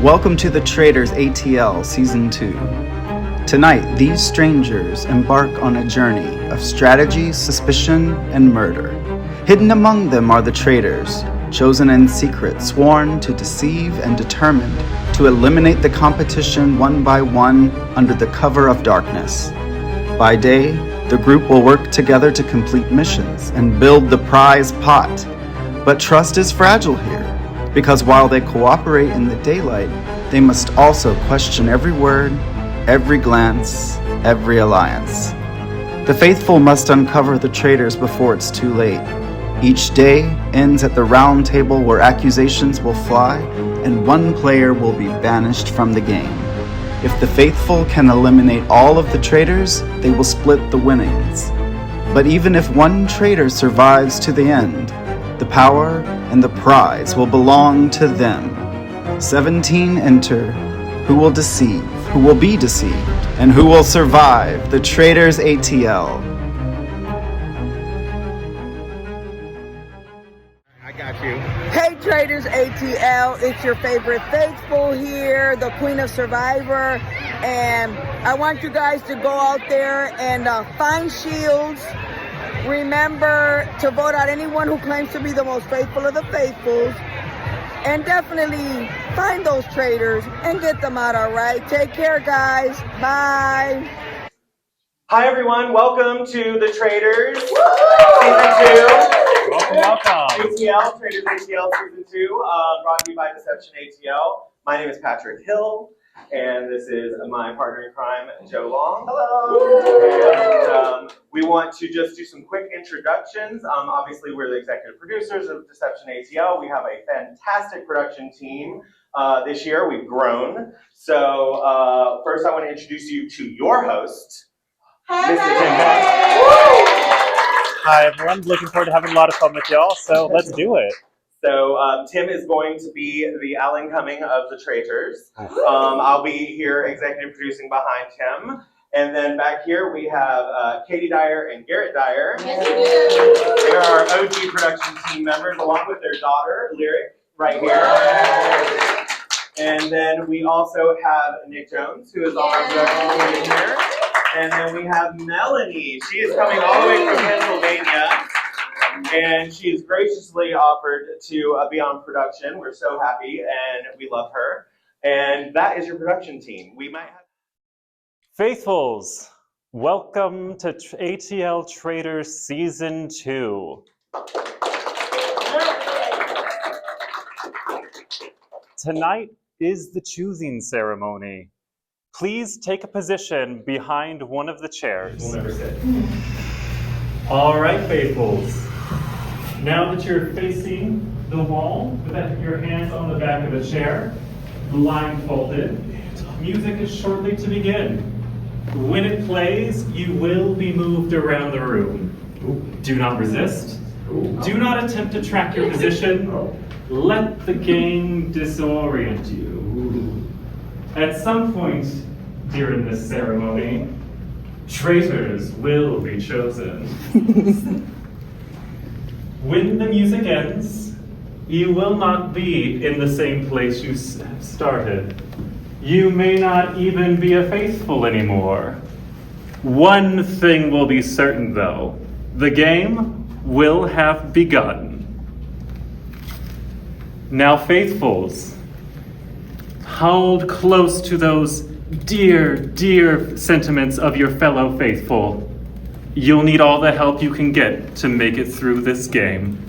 Welcome to the Traitors ATL Season 2. Tonight, these strangers embark on a journey of strategy, suspicion, and murder. Hidden among them are the traitors, chosen in secret, sworn to deceive and determined to eliminate the competition one by one under the cover of darkness. By day, the group will work together to complete missions and build the prize pot. But trust is fragile here, because while they cooperate in the daylight, they must also question every word, every glance, every alliance. The faithful must uncover the traitors before it's too late. Each day ends at the round table where accusations will fly and one player will be banished from the game. If the faithful can eliminate all of the traitors, they will split the winnings. But even if one traitor survives to the end, the power and the prize will belong to them. 17 enter. Who will deceive? Who will be deceived? And who will survive the Traitors ATL? I got you. Hey Traitors ATL, it's your favorite faithful here, the Queen of Survivor, and I want you guys to go out there and find shields. Remember to vote out anyone who claims to be the most faithful of the faithfuls, and definitely find those traitors and get them out, all right? Take care, guys. Bye. Hi everyone, welcome to the Traitors Season 2. Welcome. ATL, Traitors ATL Season 2, brought to you by Deception ATL. My name is Patrick Hill, and this is my partner in crime, Joe Long. Hello. And we want to just do some quick introductions. Obviously, we're the executive producers of Deception ATL. We have a fantastic production team. This year, we've grown. So first, I want to introduce you to your host, Mr. Tim. Hi everyone, looking forward to having a lot of fun with y'all, so let's do it. So Tim is going to be the Alan Cumming of the Traitors. I'll be here executive producing behind Tim. And then back here we have Katie Dyer and Garrett Dyer. They're our OG production team members along with their daughter, Lyric, right here. And then we also have Nick Jones, who is on our production team here. And then we have Melanie. She is coming all the way from Pennsylvania. And she has graciously offered to be on production. We're so happy and we love her. And that is your production team. We might have Faithfuls, welcome to ATL Traitors Season 2. Tonight is the choosing ceremony. Please take a position behind one of the chairs. We'll never sit. All right, Faithfuls. Now that you're facing the wall, with your hands on the back of the chair, blindfolded, music is shortly to begin. When it plays, you will be moved around the room. Do not resist. Do not attempt to track your position. Let the game disorient you. At some point during this ceremony, traitors will be chosen. When the music ends, you will not be in the same place you started. You may not even be a faithful anymore. One thing will be certain though, the game will have begun. Now faithfuls, hold close to those dear, dear sentiments of your fellow faithful. You'll need all the help you can get to make it through this game.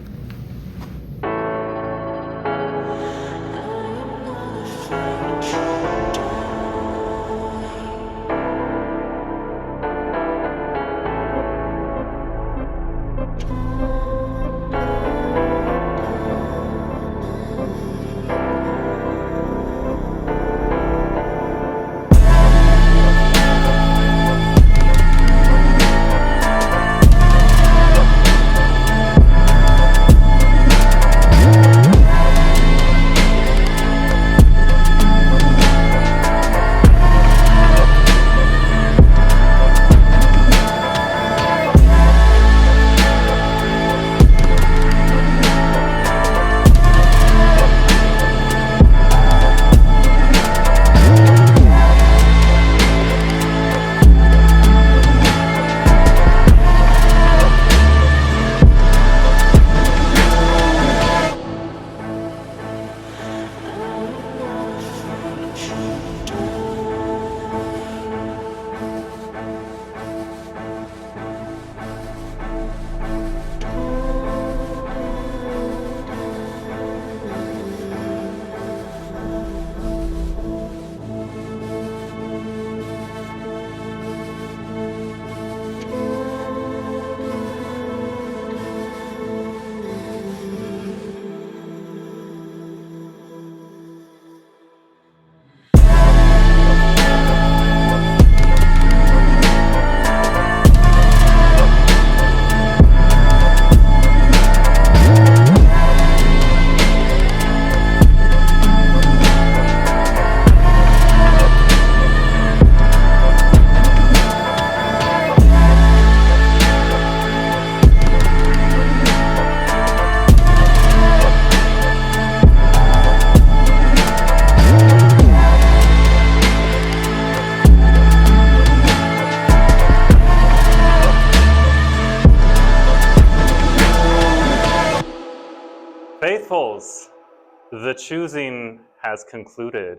choosing has concluded.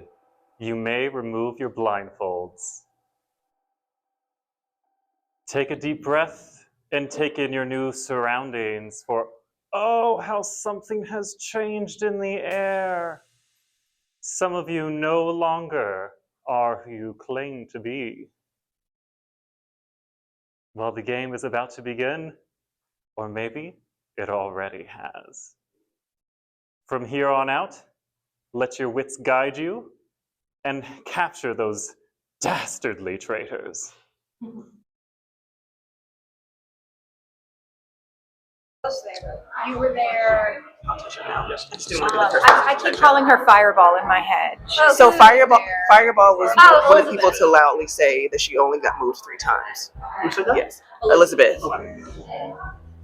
You may remove your blindfolds. Take a deep breath and take in your new surroundings, for oh, how something has changed in the air. Some of you no longer are who you claim to be. Well, the game is about to begin, or maybe it already has. From here on out, let your wits guide you and capture those dastardly traitors. You were there. I keep calling her Fireball in my head. So Fireball was one of the people to loudly say that she only got moved 3 times. Who said that? Yes, Elizabeth,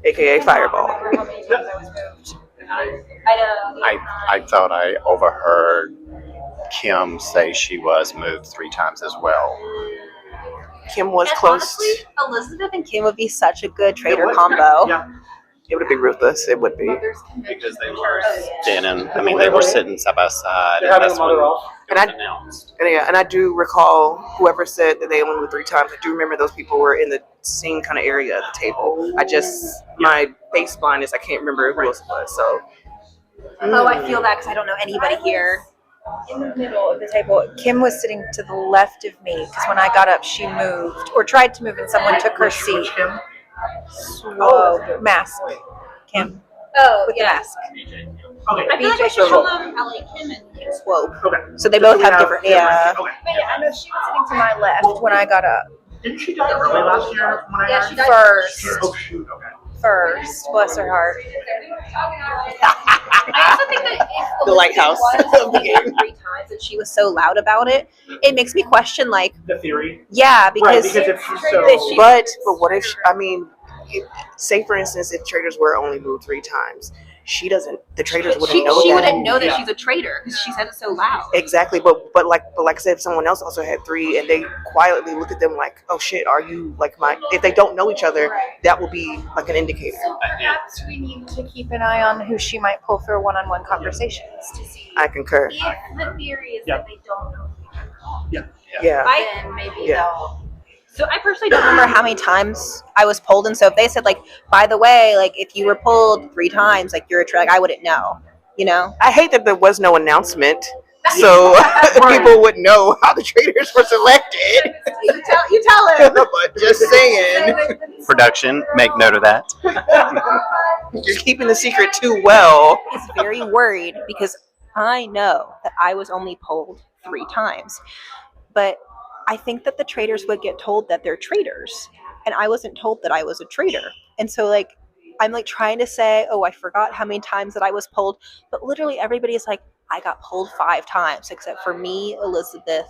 aka Fireball. I thought I overheard Kim say she was moved 3 times as well. Kim was And close. honestly, Elizabeth and Kim would be such a good traitor combo. Yeah. It would be ruthless. It would be. Because they were standing, I mean, they were sitting side by side, They're and having that's a when mother it off. And I- was announced. And I do recall whoever said that they only moved 3 times. I do remember those people were in the same kind of area at the table. My baseline is I can't remember who else it was. So. Oh, I feel that because I don't know anybody here. In the middle of the table, Kim was sitting to the left of me because when I got up, she moved or tried to move, and someone took her seat. Whoa, mask, Kim. Oh, with the mask. Okay. I feel like I should call them LA Kim and Kim Swope. Okay. So they both we have different. Yeah. Okay. But yeah, I know she was sitting to my left when I got up. Didn't she die early last year when I heard? She died first. Oh shoot. Okay. First, bless her heart. I also think that if The lighthouse of the game. 3 times and she was so loud about it, it makes me question, like, The theory. yeah, because, Right, because if she's so. that she- But what if? Say for instance, if traitors were only moved 3 times, she doesn't. The traitors wouldn't know she that. wouldn't know that Yeah. she's a traitor because she said it so loud. Exactly, but like I said, if someone else also had 3 and they quietly look at them like, oh shit, are you like my? If they don't know each other, that will be like an indicator. So perhaps we need to keep an eye on who she might pull for one-on-one conversations to see I concur. if the theory is that they don't know. Yeah. Then maybe Yeah. they'll. So I personally don't remember how many times I was pulled, and so if they said, like, by the way, like, if you were pulled 3 times, like, you're a traitor, like, I wouldn't know, you know? I hate that there was no announcement, so people would know how the traitors were selected. You tell her. But just saying, Production, make note of that. you're keeping the secret too well. Is very worried because I know that I was only pulled 3 times, but I think that the traitors would get told that they're traitors, and I wasn't told that I was a traitor. And so, like, I'm like trying to say, oh, I forgot how many times that I was pulled, but literally everybody is like, I got pulled 5 times except for me, Elizabeth,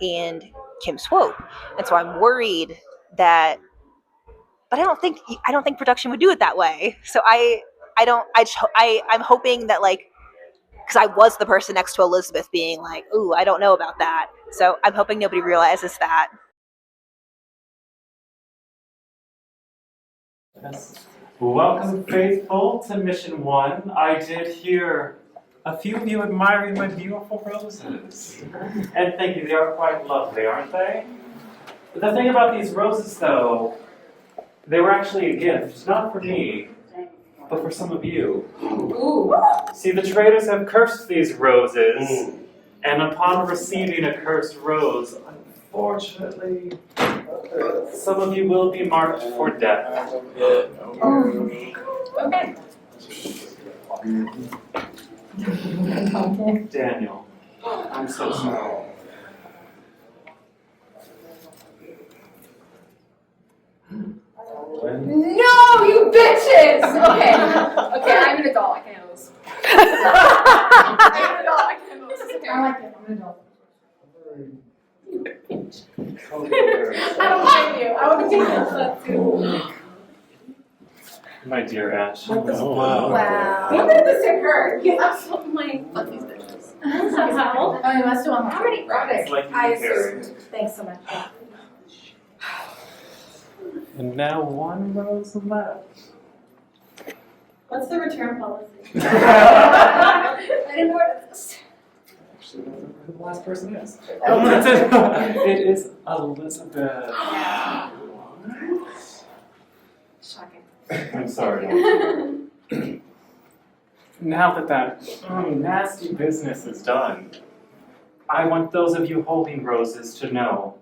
and Kim Swope. And so I'm worried that, but I don't think production would do it that way. So I'm hoping that, like, because I was the person next to Elizabeth being like, ooh, I don't know about that. So I'm hoping nobody realizes that. Welcome, faithful, to Mission 1. I did hear a few of you admiring my beautiful roses. And thank you, they are quite lovely, aren't they? But the thing about these roses, though, they were actually a gift, not for me, but for some of you. Ooh. See, the traitors have cursed these roses, and upon receiving a cursed rose, unfortunately, some of you will be marked for death. Okay. Daniel, I'm so sorry. No, you bitches! Okay, I'm an adult. I can handle this. I'm an adult. I can handle this. It's okay. I like it. I'm an adult. I don't mind you. I want to take that too. My dear Ash. Wow. When did this occur? Because I'm so like, fuck these bitches. Oh, you must have won. How many products? It's like you I care. assumed. Thanks so much. And now 1 rose left. What's the return policy? I didn't order this. actually don't remember who the last person is. Oh, that's it. It is Elizabeth. Shocking. I'm sorry. Now that nasty business is done, I want those of you holding roses to know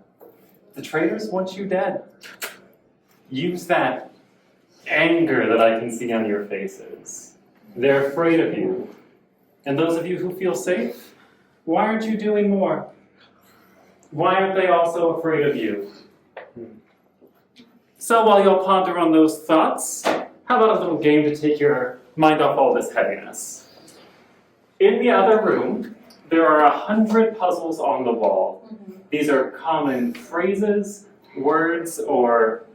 the traitors want you dead. Use that anger that I can see on your faces. They're afraid of you. And those of you who feel safe, why aren't you doing more? Why aren't they also afraid of you? So while you'll ponder on those thoughts, how about a little game to take your mind off all this heaviness? In the other room, there are 100 puzzles on the wall. These are common phrases, words, or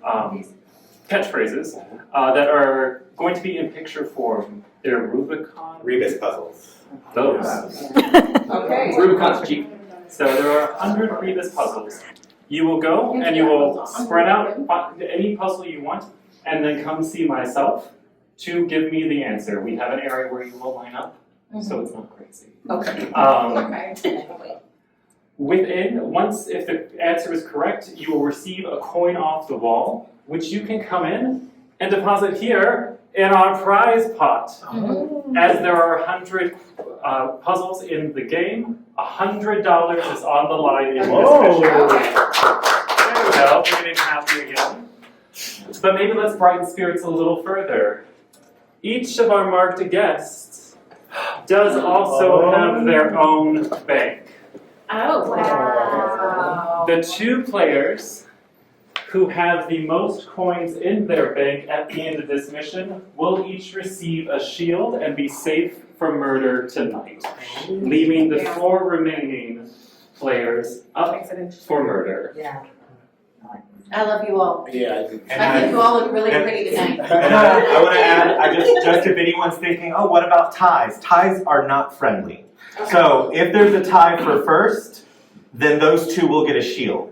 catchphrases that are going to be in picture form. They're Rubicon. Rebus puzzles. Those. Okay. Rubicon's cheap. So there are 100 Rebus puzzles. You will go and you will spread out any puzzle you want and then come see myself to give me the answer. We have an area where you will line up, so it's not crazy. Okay. Once if the answer is correct, you will receive a coin off the wall, which you can come in and deposit here in our prize pot. As there are 100 puzzles in the game, $100 is on the line in this mission. There we go, we're getting happy again. But maybe let's brighten spirits a little further. Each of our marked guests does also have their own bank. Oh, wow. The 2 players who have the most coins in their bank at the end of this mission will each receive a shield and be safe from murder tonight, leaving the 4 remaining players up for murder. Yeah. I love you all. Yeah, I think you all look really pretty tonight. And I want to add, just if anyone's thinking, oh, what about ties? Ties are not friendly. So if there's a tie for first, then those 2 will get a shield.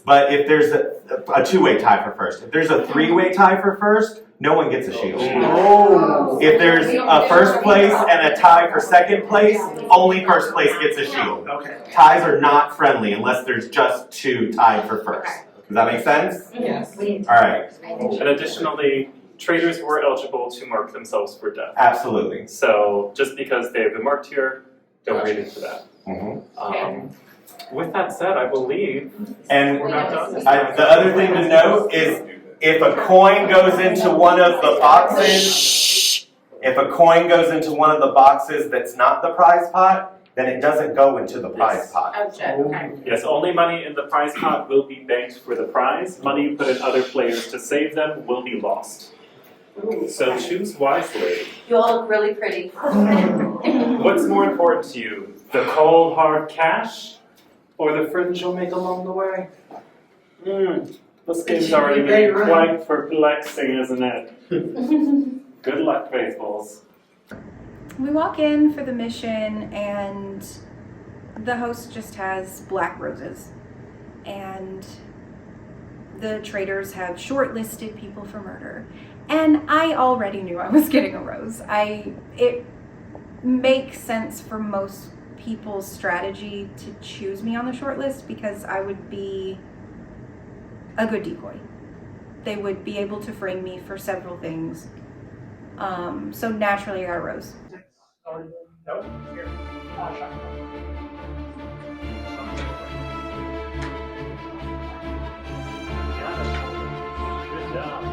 But if there's a 2-way tie for first, if there's a 3-way tie for first, no one gets a shield. Oh. If there's a first place and a tie for second place, only first place gets a shield. Ties are not friendly unless there's just 2 tied for first. Does that make sense? Yes. All right. And additionally, traitors were eligible to mark themselves for death. Absolutely. So just because they have been marked here, don't read into that. With that said, I believe we're not done. The other thing to note is if a coin goes into one of the boxes, that's not the prize pot, then it doesn't go into the prize pot. Yes, only money in the prize pot will be banked for the prize. Money you put in other players to save them will be lost. So choose wisely. You all look really pretty. What's more important to you, the cold hard cash or the friends you'll make along the way? This game's already been quite perplexing, isn't it? Good luck, faithfuls. We walk in for the mission and the host just has black roses. And the traitors have shortlisted people for murder. And I already knew I was getting a rose. It makes sense for most people's strategy to choose me on the short list because I would be a good decoy. They would be able to frame me for several things. So naturally I got a rose. Good job.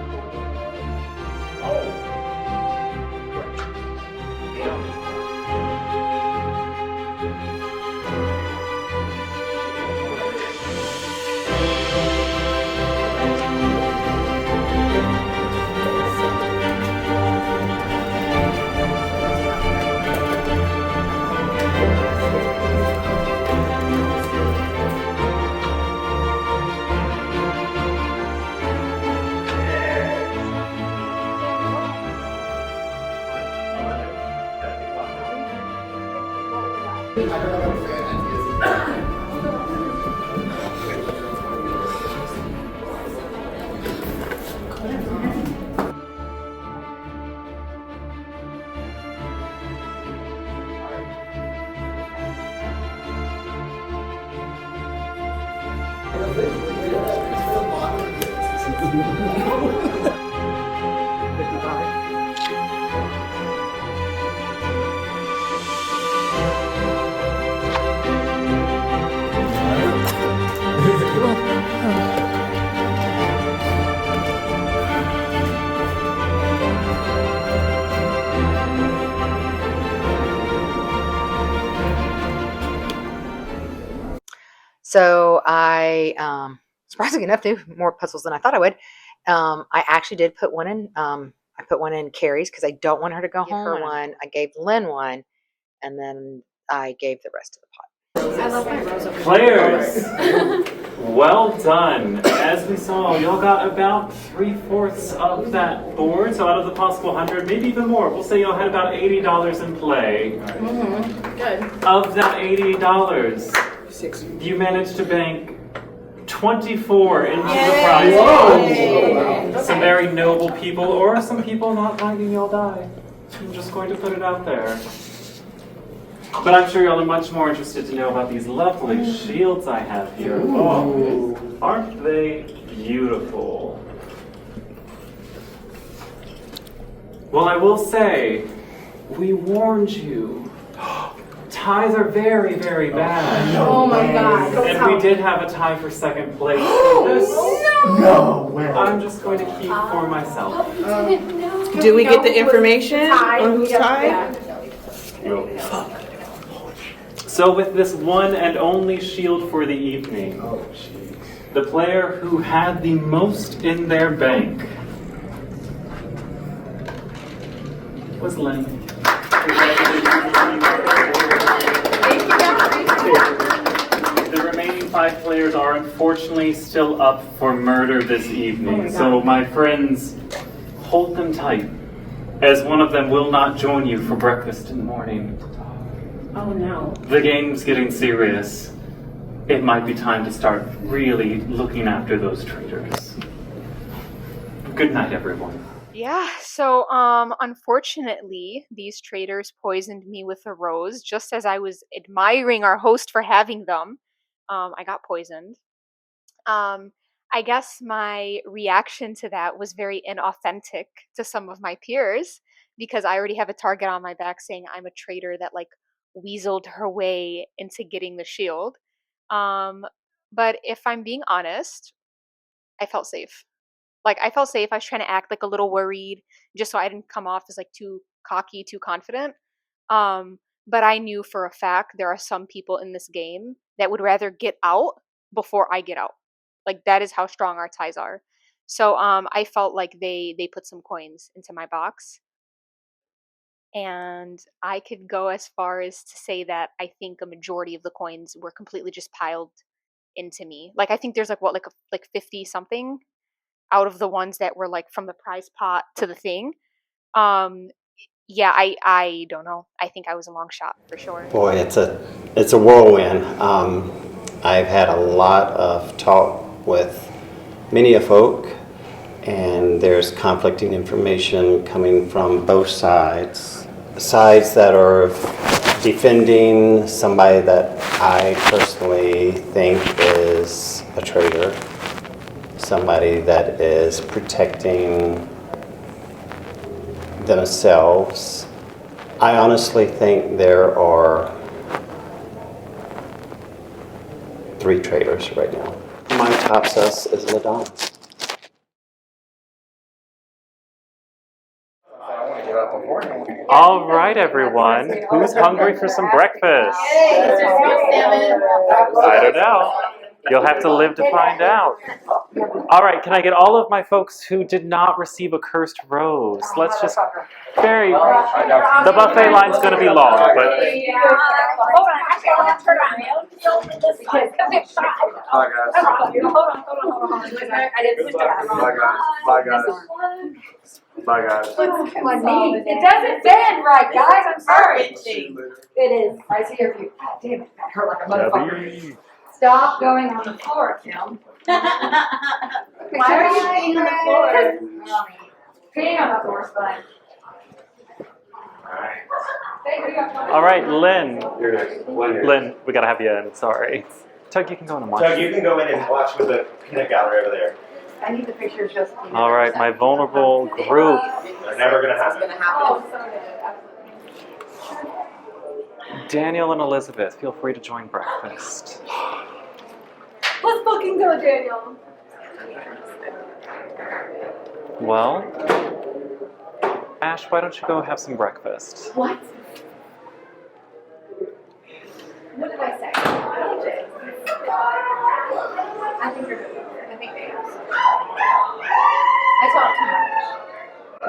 So I, surprisingly enough, do more puzzles than I thought I would. I actually did put one in. I put one in Carrie's because I don't want her to go home. Her one. I gave Lynn one, and then I gave the rest of the pot. I love my rose over Players, well done. As we saw, y'all got about 3/4 of that board. So out of the possible 100, maybe even more. We'll say y'all had about $80 in play. Good. Of that $80, you managed to bank 24 into the prize pot. Some very noble people, or some people not minding y'all die. I'm just going to put it out there. But I'm sure y'all are much more interested to know about these lovely shields I have here. Oh, aren't they beautiful? Well, I will say, we warned you. Ties are very, very bad. Oh my god. And we did have a tie for second place. So this, No way. I'm just going to keep for myself. Do we get the information on who's tied? So with this one and only shield for the evening, the player who had the most in their bank was Lynn. The remaining 5 players are unfortunately still up for murder this evening. So my friends, hold them tight, as one of them will not join you for breakfast in the morning. Oh no. The game's getting serious. It might be time to start really looking after those traitors. Good night, everyone. Yeah, so unfortunately, these traitors poisoned me with a rose just as I was admiring our host for having them. I got poisoned. I guess my reaction to that was very inauthentic to some of my peers because I already have a target on my back saying I'm a traitor that like weaseled her way into getting the shield. But if I'm being honest, I felt safe. Like I felt safe. I was trying to act like a little worried just so I didn't come off as like too cocky, too confident. But I knew for a fact there are some people in this game that would rather get out before I get out. Like that is how strong our ties are. So I felt like they put some coins into my box. And I could go as far as to say that I think a majority of the coins were completely just piled into me. Like I think there's like what like 50 something out of the ones that were like from the prize pot to the thing. Yeah, I don't know. I think I was a long shot for sure. Boy, it's a whirlwind. I've had a lot of talk with many a folk, and there's conflicting information coming from both sides. Sides that are defending somebody that I personally think is a traitor, somebody that is protecting themselves. I honestly think there are 3 traitors right now. My top sus is LaDon. All right, everyone. Who's hungry for some breakfast? I don't know. You'll have to live to find out. All right, can I get all of my folks who did not receive a cursed rose? Let's just the buffet line's going to be long, but Hold on, actually, I want to turn around. Bye, guys. I didn't switch to Bye, guys. Bye, guys. It doesn't bend right, guys. I'm sorry. It is. I see your view. God damn it, that hurt like a motherfucker. Stop going on the floor, Kim. Why are you peeing on the floor? Peeing on the floor is fine. all right, Lynn. Lynn, we got to have you in. Sorry. Tug, you can go in and watch. Tug, you can go in and watch with the peanut gallery over there. I need the pictures just. All right, my vulnerable group. They're never gonna happen. Daniel and Elizabeth, feel free to join breakfast. Let's fucking go, Daniel. Well, Ash, why don't you go have some breakfast? What? What did I say? I think you're good. I think they are. I talk too much.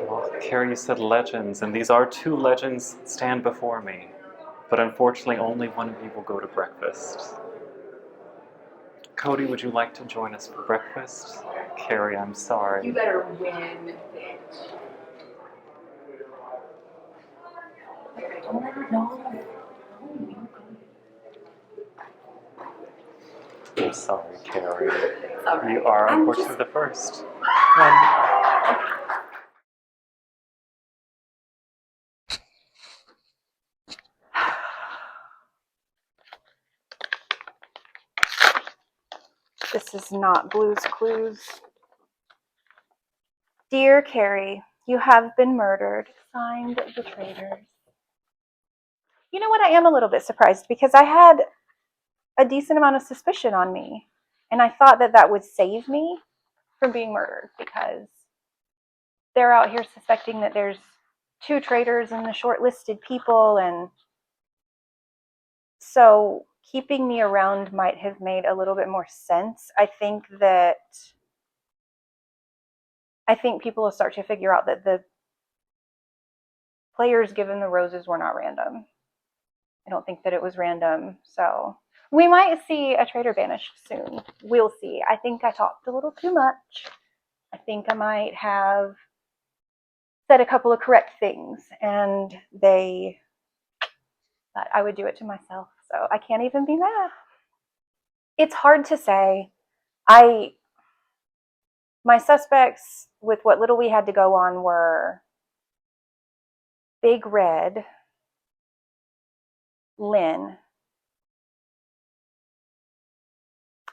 Well, Carrie, you said legends, and these are two legends that stand before me. But unfortunately, only one of you will go to breakfast. Cody, would you like to join us for breakfast? Carrie, I'm sorry. You better win, bitch. I'm sorry, Carrie. All right. You are unfortunately the first. This is not Blue's Clues. Dear Carrie, you have been murdered. Signed, the Traitors. You know what? I am a little bit surprised because I had a decent amount of suspicion on me. And I thought that that would save me from being murdered because they're out here suspecting that there's 2 traitors in the shortlisted people. And so keeping me around might have made a little bit more sense. I think people will start to figure out that the players given the roses were not random. I don't think that it was random. So we might see a traitor banished soon. We'll see. I think I talked a little too much. I think I might have said a couple of correct things and they thought I would do it to myself. So I can't even be mad. It's hard to say. My suspects with what little we had to go on were Big Red, Lynn,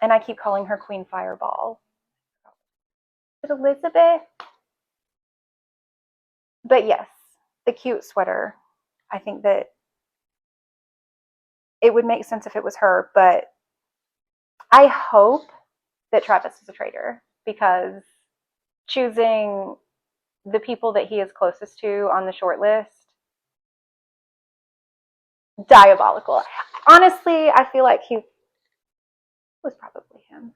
and I keep calling her Queen Fireball. Is it Elizabeth? But yes, the cute sweater. I think that it would make sense if it was her, but I hope that Travis is a traitor because choosing the people that he is closest to on the short list, diabolical. Honestly, I feel like he was probably him.